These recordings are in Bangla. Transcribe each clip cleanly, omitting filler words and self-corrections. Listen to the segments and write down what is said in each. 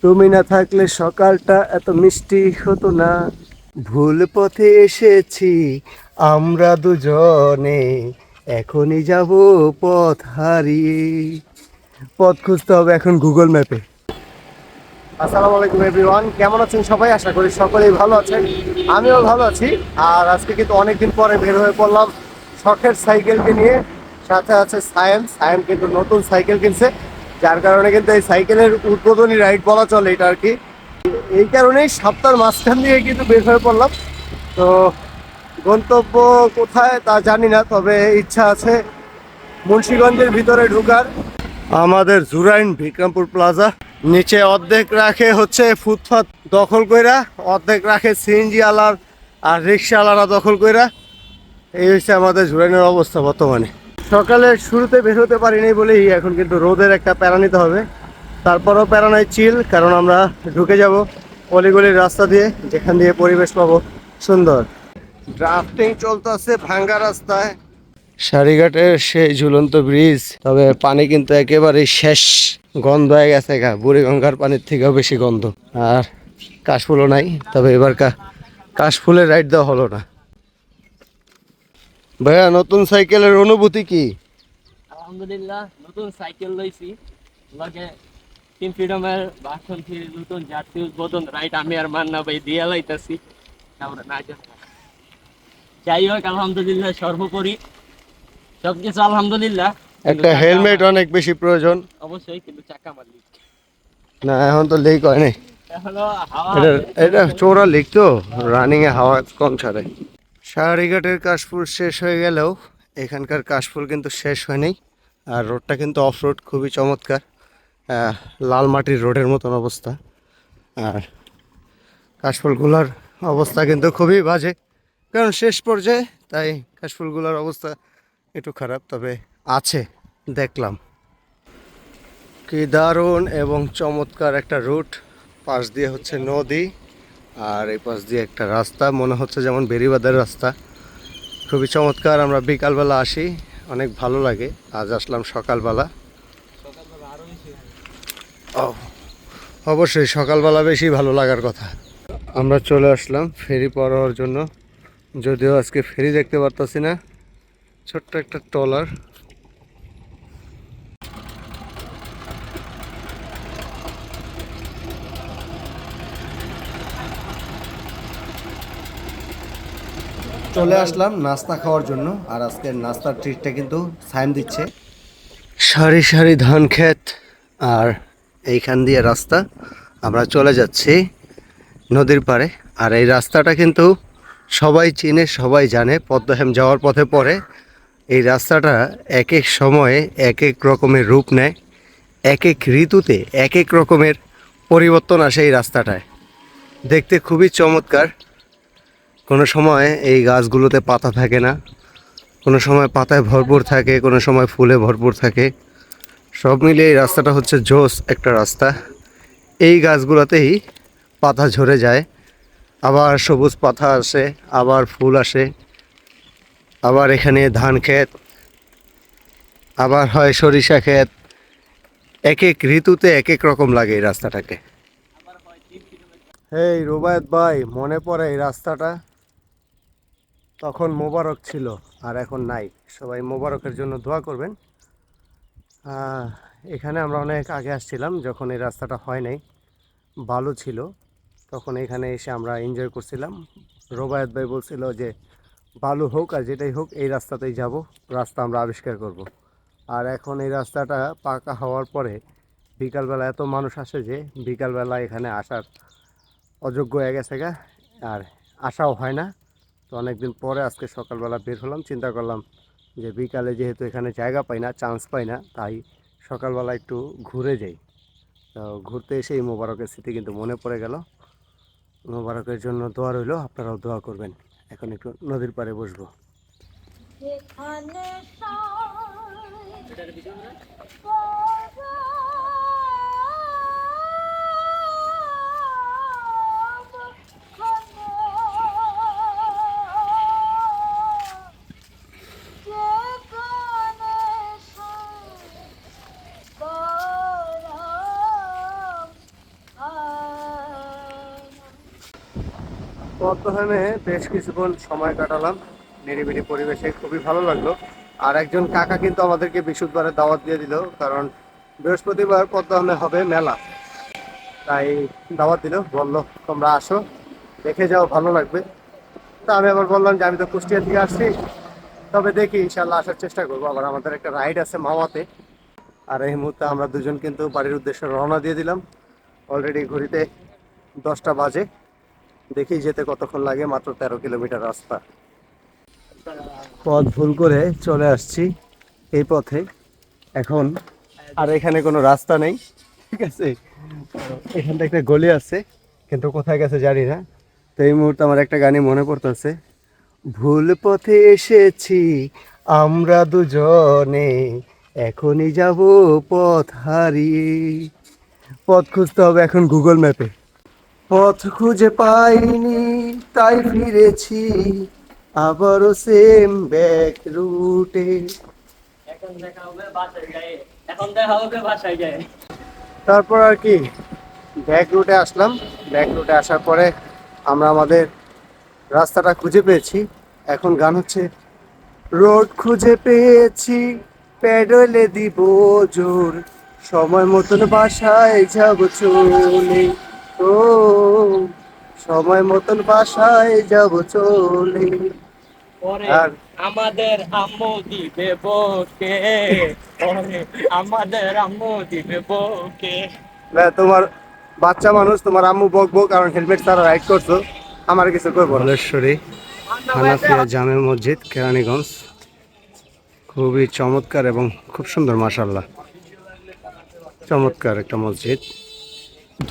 তুমি না থাকলে সকালটা এত মিষ্টি হতো না। ভুল পথে এসেছি আমরা দুজনে, এখনই যাব পথ হারিয়ে। পথ খুঁজতে হবে এখন গুগল ম্যাপে। আসসালামু আলাইকুম এভরিওয়ান, কেমন আছেন সবাই? আশা করি সকলেই ভালো আছেন, আমিও ভালো আছি। আর আজকে কিন্তু অনেকদিন পরে বের হয়ে পড়লাম শখের সাইকেলকে নিয়ে। সাথে আছে সায়েম। সায়েম কিন্তু নতুন সাইকেল কিনছে, যার কারণে কিন্তু এই সাইকেলের উদ্বোধনী রাইড বলা চলে এটা আর কি। এই কারণেই সপ্তাহের মাঝখান দিয়ে কিন্তু বের হয়ে পড়লাম। তো গন্তব্য কোথায় তা জানি না, তবে ইচ্ছা আছে মুন্সিগঞ্জের ভিতরে ঢুকার। আমাদের জুরাইন বিক্রমপুর প্লাজা, নিচে অর্ধেক রাখে হচ্ছে ফুটপাত দখল কইরা, অর্ধেক রাখে সিএনজি আলার আর রিক্সাওয়ালারা দখল কইরা। এই হচ্ছে আমাদের জুরাইনের অবস্থা বর্তমানে। সকালের শুরুতে বের হতে পারিনি বলেই এখন কিন্তু রোদের একটা প্যারা নিতে হবে। তারপরও প্যারা নাই, চিল, কারণ আমরা ঢুকে যাব অলিগলির রাস্তা দিয়ে, যেখান দিয়ে পরিবেশ পাবো সুন্দর। ড্রাফটিং চলতেছে ভাঙ্গা রাস্তায়, সারিঘাটের সেই ঝুলন্ত ব্রিজ। তবে পানি কিন্তু একেবারে শেষ, গন্ধ হয়ে গেছে গা, বুড়িগঙ্গার পানির থেকেও বেশি গন্ধ। আর কাশফুলও নাই, তবে এবার কাশফুলের রাইড দেওয়া হলো না। ভাইয়া, নতুন সাইকেলের অনুভূতি কি? আলহামদুলিল্লাহ, নতুন সাইকেল লইছি, লগে টিম ফ্রিডমের ভার্সন 3 নতুন জার্সি উদ্বোধন রাইট আমি আর মান্না ভাই দিয়া লাইতাছি। আমরা না জানি, যাই হোক আলহামদুলিল্লাহ, সর্বোপরি সবকিছু আলহামদুলিল্লাহ। একটা হেলমেট অনেক বেশি প্রয়োজন। অবশ্যই, কিন্তু চাকা আমার লিক। না, এখন তো লিক হয় নাই। হলো হাওয়া এটা আছে, এটা চোরা লিক তো, রানিং এ হাওয়া কম ছাড়ে। সাহারিঘাটের কাশফুল শেষ হয়ে গেলেও এখানকার কাশফুল কিন্তু শেষ হয়নি। আর রোডটা কিন্তু অফ রোড, খুবই চমৎকার। লাল মাটির রোডের মতন অবস্থা। আর কাশফুলগুলোর অবস্থা কিন্তু খুবই বাজে, কারণ শেষ পর্যায়ে, তাই কাশফুলগুলোর অবস্থা একটু খারাপ। তবে আছে, দেখলাম কি দারুণ এবং চমৎকার একটা রুট। পাশ দিয়ে হচ্ছে নদী, আর এই পাশ দিয়ে একটা রাস্তা, মনে হচ্ছে যেমন বেরিবাদের রাস্তা। খুবই চমৎকার। আমরা বিকালবেলা আসি, অনেক ভালো লাগে। আজ আসলাম সকালবেলা। ও, অবশ্যই সকালবেলা বেশি ভালো লাগার কথা। আমরা চলে আসলাম ফেরি পার হওয়ার জন্য, যদিও আজকে ফেরি দেখতে পারতাছি না, ছোট্ট একটা ট্রলার। চলে আসলাম নাস্তা খাওয়ার জন্য, আর আজকের নাস্তার ট্রিটটা কিন্তু সাইম দিচ্ছে। সারি সারি ধান ক্ষেত, আর এইখান দিয়ে রাস্তা। আমরা চলে যাচ্ছি নদীর পাড়ে। আর এই রাস্তাটা কিন্তু সবাই চিনে, সবাই জানে, পদ্মাহেম যাওয়ার পথে পড়ে। এই রাস্তাটা এক এক সময়ে এক এক রকমের রূপ নেয়, এক এক ঋতুতে এক এক রকমের পরিবর্তন আসে এই রাস্তাটায়। দেখতে খুবই চমৎকার। কোনো সময় এই গাছগুলোতে পাতা থাকে না, কোনো সময় পাতায় ভরপুর থাকে, কোনো সময় ফুলে ভরপুর থাকে। সব মিলিয়ে এই রাস্তাটা হচ্ছে জোস একটা রাস্তা। এই গাছগুলোতেই পাতা ঝরে যায়, আবার সবুজ পাতা আসে, আবার ফুল আসে, আবার এখানে ধান ক্ষেত, আবার হয় সরিষা ক্ষেত। এক এক ঋতুতে এক এক রকম লাগে এই রাস্তাটাকে। এই রুবায়েত ভাই, মনে পড়ে এই রাস্তাটা? তখন মোবারক ছিল, আর এখন নাই। সবাই মোবারকের জন্য দোয়া করবেন। এখানে আমরা অনেক আগে আসছিলাম, যখন এই রাস্তাটা হয় নাই, ভালো ছিল। তখন এখানে এসে আমরা এনজয় করছিলাম। রুবায়েত ভাই বলছিল যে বালু হোক আর যেটাই হোক, এই রাস্তাতেই যাব, রাস্তা আমরা আবিষ্কার করব। আর এখন এই রাস্তাটা পাকা হওয়ার পরে বিকালবেলা এত মানুষ আসে যে বিকালবেলা এখানে আসার অযোগ্য হয়ে গেছে গা, আর আসাও হয় না। তো অনেকদিন পরে আজকে সকালবেলা বের হলাম, চিন্তা করলাম যে বিকালে যেহেতু এখানে জায়গা পাই না, চান্স পাই না, তাই সকালবেলা একটু ঘুরে যাই। তো ঘুরতে এসে এই মোবারকের স্মৃতি কিন্তু মনে পড়ে গেল। মোবারকের জন্য দোয়া রইল, আপনারাও দোয়া করবেন। এখন একটু নদীর পাড়ে বসবো। বর্তমানে বেশ কিছুক্ষণ সময় কাটালাম, নিরিবিলি পরিবেশে খুবই ভালো লাগলো। আর একজন কাকা কিন্তু আমাদেরকে বৃহস্পতিবারে দাওয়াত দিয়ে দিল, কারণ বৃহস্পতিবার পদ্মহামে হবে মেলা, তাই দাওয়াত দিল, বললো তোমরা আসো, দেখে যাও, ভালো লাগবে। তা আমি আবার বললাম যে আমি তো কুষ্টিয়া থেকে আসছি, তবে দেখি ইনশাল্লাহ আসার চেষ্টা করবো। আবার আমাদের একটা রাইড আছে মাওয়াতে। আর এই মুহূর্তে আমরা দুজন কিন্তু বাড়ির উদ্দেশ্যে রওনা দিয়ে দিলাম। অলরেডি ঘড়িতে 10টা বাজে, দেখি যেতে কতক্ষণ লাগে, মাত্র 13 কিলোমিটার রাস্তা। পথ ভুল করে চলে আসছি এই পথে এখন। আর এখানে কোনো রাস্তা নেই, ঠিক আছে, এখানটা একটা গলি আছে, কিন্তু কোথায় গেছে জানি না। তো এই মুহূর্তে আমার একটা গানই মনে পড়তেছে, ভুল পথে এসেছি আমরা দুজনে, এখনই যাব পথ হারিয়ে। পথ খুঁজতে হবে এখন গুগল ম্যাপে, পথ খুঁজে পাইনি তাই ফিরেছি আবারও সেম ব্যাক রুটে। এখন দেখা হবে বাসায় যায়, এখন দেখা হবে বাসায় যায়। তারপর আর কি ব্যাক রুটে আসলাম। ব্যাক রুটে আসার পরে আমরা আমাদের রাস্তাটা খুঁজে পেয়েছি। এখন গান হচ্ছে, রোড খুঁজে পেয়েছি প্যাডেলে দিব জোর, সময় মতন বাসায় যাব চলে, ও সময় মতন বাসায় যাব চলে। পরে আর আমাদের আম্মু দিবে বকে, পরে আমাদের আম্মু দিবে বকে। না, তোমার বাচ্চা মানুষ, তোমার আম্মু বকবো কারণ হেলমেট ছাড়া রাইড করছো, আমার কিছু করবো না। ধলেশ্বরী হানাফিয়া জামে মসজিদ, কেরানীগঞ্জ, খুবই চমৎকার এবং খুব সুন্দর, মাশাআল্লাহ, চমৎকার একটা মসজিদ।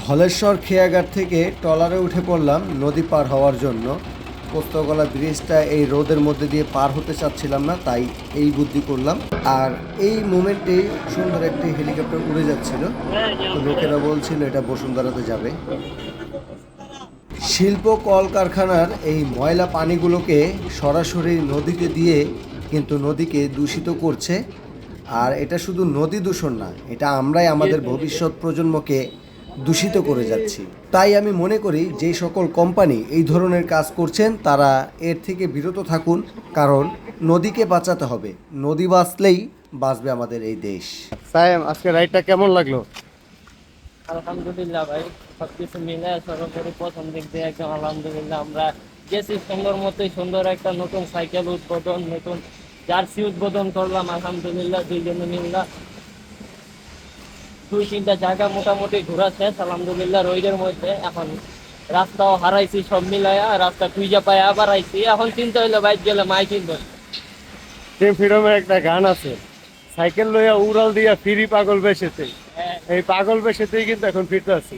ধলেশ্বর খেয়াঘাট থেকে ট্রলারে উঠে পড়লাম নদী পার হওয়ার জন্য। পোস্তগলা ব্রিজটা এই রোদের মধ্যে দিয়ে পার হতে চাচ্ছিলাম না, তাই এই বুদ্ধি করলাম। আর এই মোমেন্টে সুন্দর একটি হেলিকপ্টার উড়ে যাচ্ছিল, তো লোকেরা বলছিল এটা বসুন্ধরাতে যাবে। শিল্প কলকারখানার এই ময়লা পানিগুলোকে সরাসরি নদীতে দিয়ে কিন্তু নদীকে দূষিত করছে। আর এটা শুধু নদী দূষণ না, এটা আমরাই আমাদের ভবিষ্যৎ প্রজন্মকে দূষিত করে যাচ্ছি। তাই আমি মনে করি যে সকল কোম্পানি এই ধরনের কাজ করছেন তারা এর থেকে বিরত থাকুন, কারণ নদীকে বাঁচাতে হবে। নদী বাঁচলেই বাঁচবে আমাদের এই দেশ। সায়েম, আজকে রাইডটা কেমন লাগলো? আলহামদুলিল্লাহ ভাই, সবকিছু মিলে সর্বোপরি প্রথম দিক দিয়ে একদম আলহামদুলিল্লাহ আমরা গেছি সুন্দর মতোই। সুন্দর একটা নতুন সাইকেল উদ্বোধন, নতুন জার্সি উদ্বোধন করলাম আলহামদুলিল্লাহ দুইজনে মিল্লা। 2-3টা জায়গা মোটামুটি ঘোরা শেষ আলহামদুলিল্লাহ রোডের মধ্যে। এখন রাস্তাও হারাইছি, সব মিলাইয়া রাস্তা খুঁজে পাই আবার আইছি। এখন চিন্তা হইলো বাইক গেলে মাই কিনবো। টিম ফ্রিডমের একটা গান আছে, সাইকেল লইয়া উড়াল দিয়া ফিরি পাগল বেশেতে। এই পাগল বেশেতেই কিন্তু এখন ফিরতে আছি।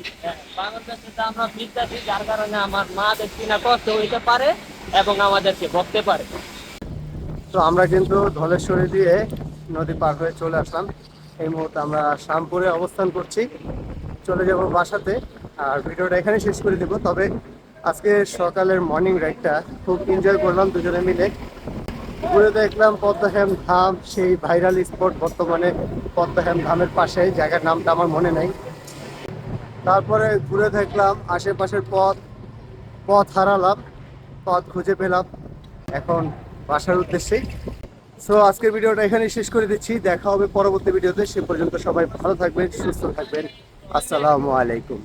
বাংলাদেশে আমরা ফিরতেছি, যার কারণে আমার মা দেখছি না কষ্ট হইতে পারে এবং আমাদেরকে বকতে পারে। তো আমরা কিন্তু ধলেশ্বরী দিয়ে নদী পার হয়ে চলে আসলাম। এই মুহূর্তে আমরা শ্যামপুরে অবস্থান করছি, চলে যাব বাসাতে। আর ভিডিওটা এখানে শেষ করে দেবো। তবে আজকে সকালের মর্নিং রাইডটা খুব এনজয় করলাম দুজনে মিলে। ঘুরে দেখলাম পদ্মহ্যাম ধাম, সেই ভাইরাল স্পট বর্তমানে পদ্মহ্যাম ধামের পাশে, জায়গার নামটা আমার মনে নেই। তারপরে ঘুরে দেখলাম আশেপাশের পথ, পথ হারালাম, পথ খুঁজে পেলাম এখন বাসার উদ্দেশ্যে। সো আজকের ভিডিওটা এখানে শেষ করে দিচ্ছি, দেখা হবে পরবর্তী ভিডিওতে। সে পর্যন্ত সবাই ভালো থাকবেন, সুস্থ থাকবেন। আসসালামু আলাইকুম।